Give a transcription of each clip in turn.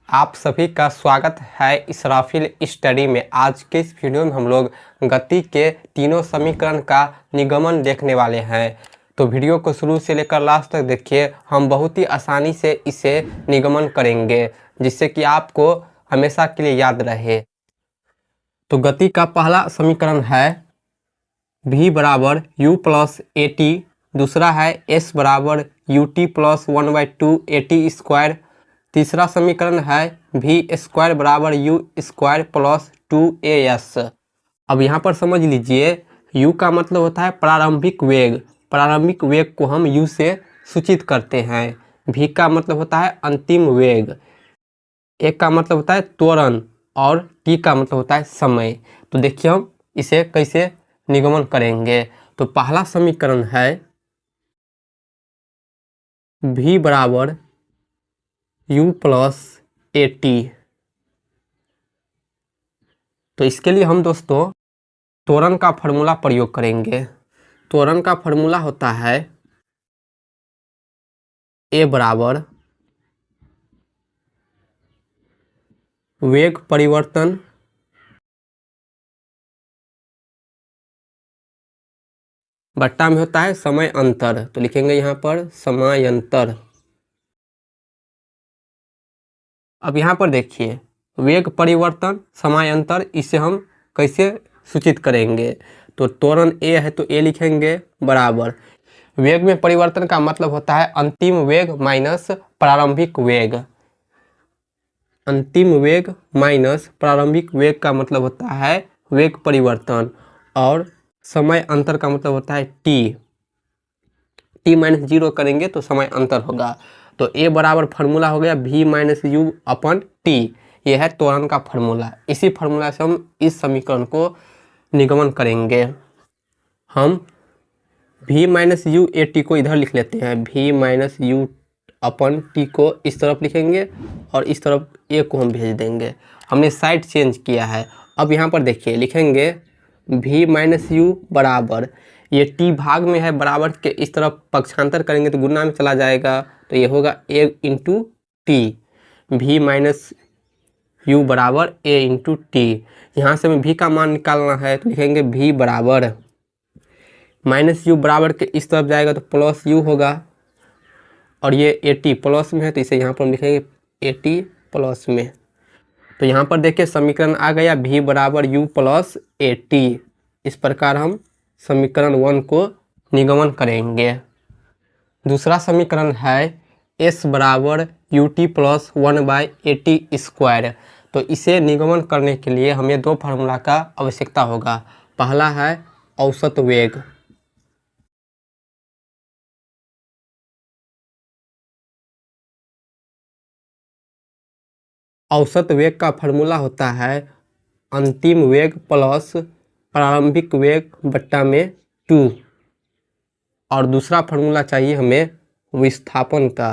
आप सभी का स्वागत है इसराफिल स्टडी में। आज के इस वीडियो में हम लोग गति के तीनों समीकरण का निगमन देखने वाले हैं। तो वीडियो को शुरू से लेकर लास्ट तक देखिए। हम बहुत ही आसानी से इसे निगमन करेंगे जिससे कि आपको हमेशा के लिए याद रहे। तो गति का पहला समीकरण है v बराबर u प्लस ए टी, दूसरा है s बराबर u t plus 1/2 A T square, तीसरा समीकरण है v स्क्वायर बराबर u स्क्वायर प्लस 2as। अब यहाँ पर समझ लीजिए u का मतलब होता है प्रारंभिक वेग। प्रारंभिक वेग को हम u से सूचित करते हैं। v का मतलब होता है अंतिम वेग, a का मतलब होता है त्वरण और t का मतलब होता है समय। तो देखिए हम इसे कैसे निगमन करेंगे। तो पहला समीकरण है v बराबर u प्लस ए टी। तो इसके लिए हम दोस्तों त्वरण का फॉर्मूला प्रयोग करेंगे। त्वरण का फॉर्मूला होता है a बराबर वेग परिवर्तन बट्टा में होता है समय अंतर। तो लिखेंगे यहाँ पर समयांतर। अब यहाँ पर देखिए वेग परिवर्तन समयांतर, इसे हम कैसे सूचित करेंगे। तो त्वरण a है तो a लिखेंगे बराबर वेग में परिवर्तन का मतलब होता है अंतिम वेग माइनस प्रारंभिक वेग। अंतिम वेग माइनस प्रारंभिक वेग का मतलब होता है वेग परिवर्तन, और समय अंतर का मतलब होता है t माइनस 0 करेंगे तो समय अंतर होगा। तो a बराबर फार्मूला हो गया v minus you upon T. यह है त्वरण का फार्मूला। इसी फार्मूला से हम इस समीकरण को निगमन करेंगे। हम v minus U A T को इधर लिख लेते हैं। v minus you upon T को इस तरफ लिखेंगे और इस तरफ a को हम भेज देंगे। हमने साइड चेंज किया है। अब यहाँ पर देखिए लिखेंगे v माइनस यू बराबर, ये t भाग में है, बराबर के इस तरफ पक्षांतर करेंगे तो गुना में चला जाएगा। तो ये होगा a into T. v minus you बराबर a इंटू टी। यहाँ से हमें v का मान निकालना है तो लिखेंगे v बराबर माइनस यू बराबर के इस तरफ जाएगा तो प्लस यू होगा, और ये ए टी प्लस में है तो इसे यहाँ पर हम लिखेंगे ए टी प्लस में। तो यहाँ पर देखिए समीकरण आ गया v बराबर u प्लस ए टी। इस प्रकार हम समीकरण 1 को निगमन करेंगे। दूसरा समीकरण है s बराबर यू टी प्लस 1/80 स्क्वायर। तो इसे निगमन करने के लिए हमें दो फार्मूला का आवश्यकता होगा। पहला है औसत वेग। औसत वेग का फार्मूला होता है अंतिम वेग प्लस प्रारंभिक वेग बट्टा में 2। और दूसरा फार्मूला चाहिए हमें विस्थापन का।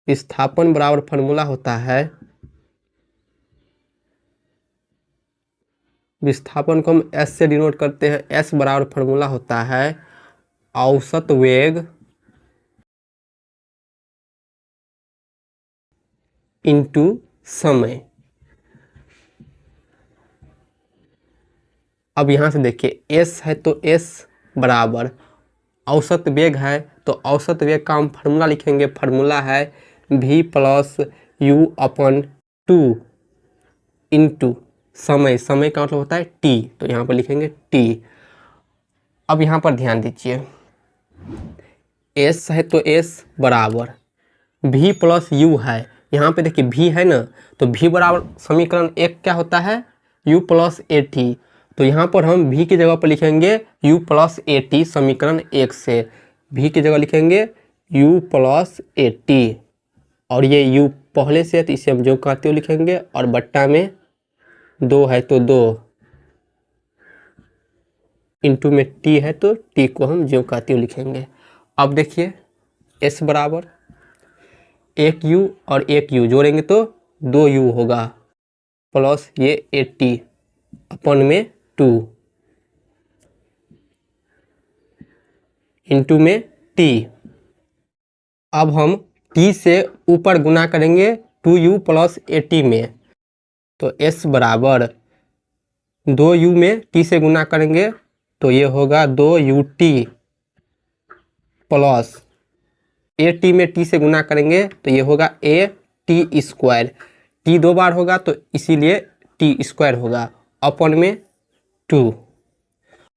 विस्थापन बराबर फार्मूला होता है, विस्थापन को हम s से डिनोट करते हैं। s बराबर फार्मूला होता है औसत वेग इंटू समय। अब यहाँ से देखिए s है तो s बराबर औसत वेग है तो औसत वेग का हम फार्मूला लिखेंगे। फार्मूला है v plus you upon 2 into समय। समय का मतलब होता है t, तो यहाँ पर लिखेंगे t। अब यहाँ पर ध्यान दीजिए s है तो s बराबर v प्लस u है। यहाँ पे देखिए v है ना, तो v बराबर समीकरण 1 क्या होता है u प्लस ए टी। तो यहाँ पर हम v की जगह पर लिखेंगे u प्लस ए टी। समीकरण 1 से v की जगह लिखेंगे u प्लस ए टी, और ये u पहले से है तो इसे हम जो कहते हुए लिखेंगे, और बट्टा में 2 है तो 2 इंटू में t है तो t को हम जो कहते हुए लिखेंगे। अब देखिए s बराबर एक u और एक u जोड़ेंगे तो 2u होगा, प्लस ये 80 अपन में 2 में t। अब हम t से ऊपर गुना करेंगे 2u प्लस AT में, तो s बराबर 2u में t से गुना करेंगे तो ये होगा 2ut प्लस AT में t से गुना करेंगे तो ये होगा AT स्क्वायर। t 2 बार होगा तो इसीलिए t स्क्वायर होगा अपन में 2।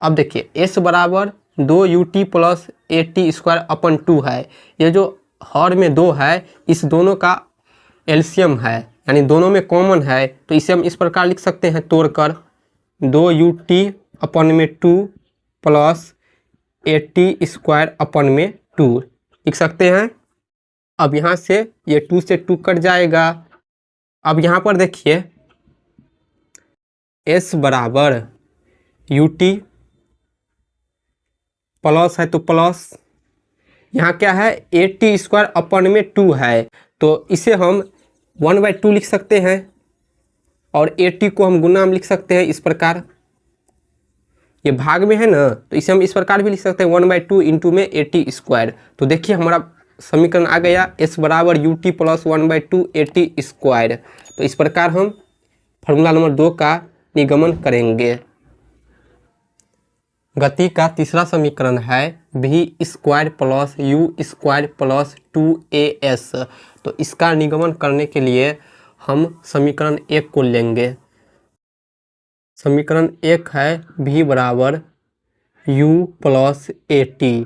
अब देखिए s बराबर 2ut plus AT square upon 2 है। ये जो हर में 2 है इस दोनों का एलसीएम है, यानी दोनों में कॉमन है, तो इसे हम इस प्रकार लिख सकते हैं तोड़कर 2ut अपन में 2 प्लस AT स्क्वायर अपन में 2 लिख सकते हैं। अब यहाँ से ये 2 से 2 कट जाएगा। अब यहाँ पर देखिए s बराबर ut प्लस है तो प्लस, यहाँ क्या है AT स्क्वायर अपन में 2 है, तो इसे हम 1/2 लिख सकते हैं और AT को हम गुना में लिख सकते हैं इस प्रकार। ये भाग में है ना, तो इसे हम इस प्रकार भी लिख सकते हैं 1/2 इंटू में AT स्क्वायर। तो देखिए हमारा समीकरण आ गया s बराबर ut प्लस 1/2 AT स्क्वायर। तो इस प्रकार हम फार्मूला नंबर 2 का निगमन करेंगे। गति का तीसरा समीकरण है v square plus u square plus 2as। तो इसका निगमन करने के लिए हम समीकरण 1 को लेंगे। समीकरण 1 है v बराबर u प्लस AT।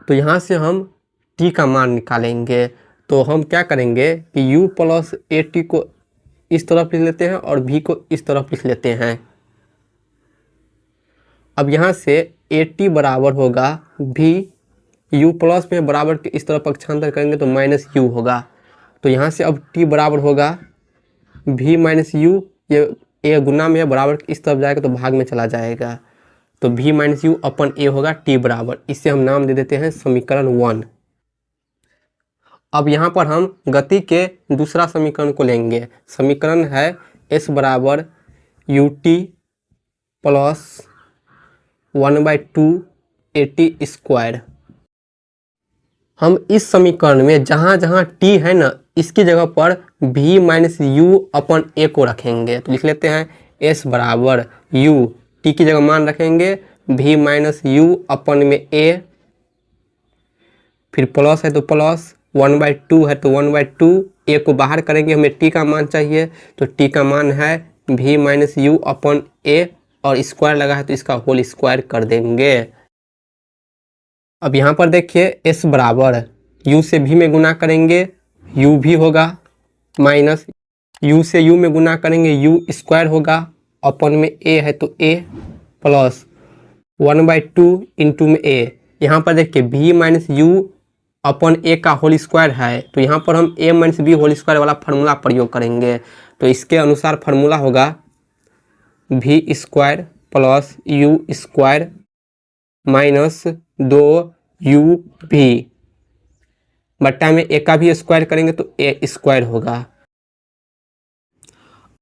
तो यहाँ से हम t का मान निकालेंगे, तो हम क्या करेंगे कि u प्लस AT को इस तरफ लिख लेते हैं और v को इस तरफ लिख लेते हैं। अब यहाँ से AT बराबर होगा v, u प्लस में बराबर के इस तरफ पक्षांतर करेंगे तो माइनस u होगा। तो यहाँ से अब t बराबर होगा v माइनस u, ये a गुना में है बराबर इस तरफ जाएगा तो भाग में चला जाएगा, तो v माइनस u अपन a होगा t बराबर। इससे हम नाम दे देते हैं समीकरण 1। अब यहाँ पर हम गति के दूसरा समीकरण को लेंगे। समीकरण है s बराबर ut प्लस 1/2 AT स्क्वायर। हम इस समीकरण में जहाँ जहाँ t है ना, इसकी जगह पर v माइनस u अपन a को रखेंगे। तो लिख लेते हैं s बराबर u, t की जगह मान रखेंगे v माइनस u अपन में a, फिर प्लस है तो प्लस, 1/2 है तो 1/2, a को बाहर करेंगे, हमें t का मान चाहिए तो t का मान है v माइनस u अपन a, और स्क्वायर लगा है तो इसका होल स्क्वायर कर देंगे। अब यहाँ पर देखिए s बराबर u से v में गुना करेंगे u भी होगा, माइनस u से u में गुना करेंगे u स्क्वायर होगा, अपन में a है तो a, प्लस 1/2 इंटू में a। यहाँ पर देखिए v माइनस u अपन a का होल स्क्वायर है, तो यहाँ पर हम a minus b whole square वाला फार्मूला प्रयोग करेंगे। तो इसके अनुसार फार्मूला होगा v square plus u square minus 2uv बट्टा में a का भी स्क्वायर करेंगे तो a स्क्वायर होगा।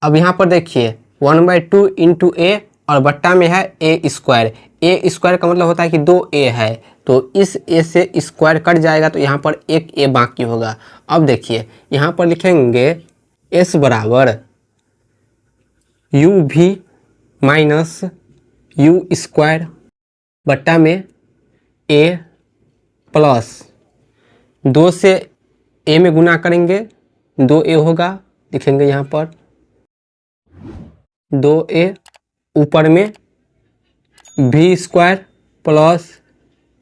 अब यहाँ पर देखिए 1/2 इंटू a और बट्टा में है a स्क्वायर। a स्क्वायर का मतलब होता है कि 2a है, तो इस a से स्क्वायर कट जाएगा तो यहाँ पर एक a बाकी होगा। अब देखिए यहाँ पर लिखेंगे s बराबर uv माइनस u स्क्वायर बट्टा में a प्लस 2 से a में गुना करेंगे 2a होगा, लिखेंगे यहाँ पर 2a, ऊपर में v square plus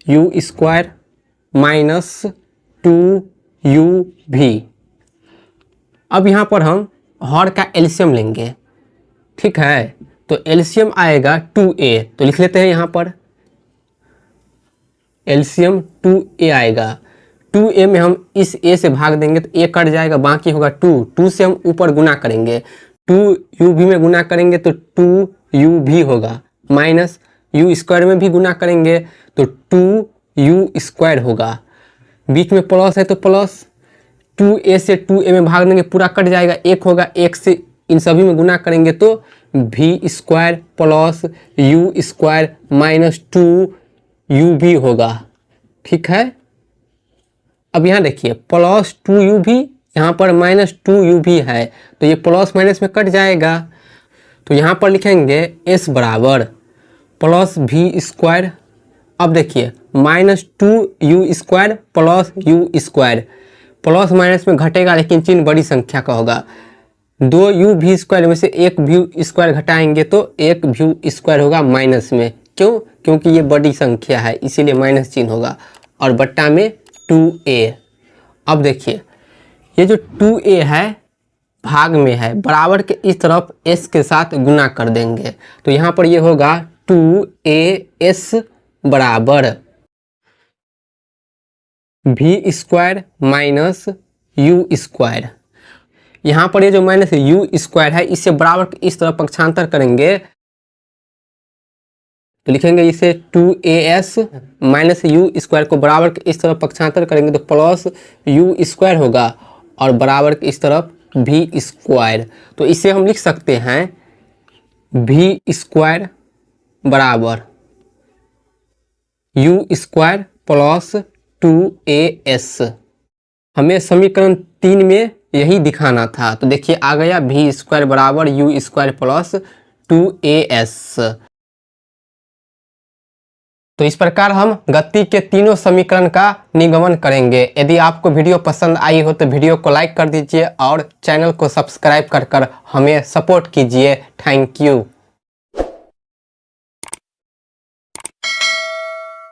u square minus 2uv। अब यहाँ पर हम हर का एलसीएम लेंगे, ठीक है, तो एलसीएम आएगा 2a, तो लिख लेते हैं यहाँ पर एलसीएम 2a आएगा। 2a में हम इस a से भाग देंगे तो a कट जाएगा, बाकी होगा 2 से हम ऊपर गुना करेंगे, 2uv में गुना करेंगे तो 2uv होगा, माइनस u स्क्वायर में भी गुना करेंगे तो 2u स्क्वायर होगा, बीच में प्लस है तो प्लस, 2a से 2a में भाग देंगे पूरा कट जाएगा, 1 होगा, 1 से इन सभी में गुना करेंगे तो v square plus u square minus 2uv होगा, ठीक है। अब यहाँ देखिए प्लस 2uv यहाँ पर -2u भी है, तो ये प्लस माइनस में कट जाएगा। तो यहाँ पर लिखेंगे s बराबर प्लस वी स्क्वायर। अब देखिए -2u² plus u², plus minus में घटेगा लेकिन चिन्ह बड़ी संख्या का होगा। 2u² में से एक v² घटाएंगे तो एक v² होगा माइनस में। क्यों? क्योंकि ये बड़ी संख्या है इसीलिए माइनस चिन्ह होगा, और बट्टा में 2a। अब देखिए ये जो 2a है भाग में है, बराबर के इस तरफ s के साथ गुना कर देंगे, तो यहाँ पर ये होगा 2as बराबर v² माइनस u²। यहाँ पर ये जो माइनस u² है इससे बराबर के इस तरफ पक्षांतर करेंगे तो लिखेंगे इसे 2as माइनस u² को बराबर के इस तरफ पक्षांतर करेंगे तो प्लस u² होगा, और बराबर के इस तरफ v²। तो इसे हम लिख सकते हैं v² बराबर u² प्लस 2as। हमें समीकरण 3 में यही दिखाना था, तो देखिए आ गया v² बराबर u² प्लस 2as। तो इस प्रकार हम गति के तीनों समीकरण का निगमन करेंगे। यदि आपको वीडियो पसंद आई हो तो वीडियो को लाइक कर दीजिए और चैनल को सब्सक्राइब कर हमें सपोर्ट कीजिए। Thank you.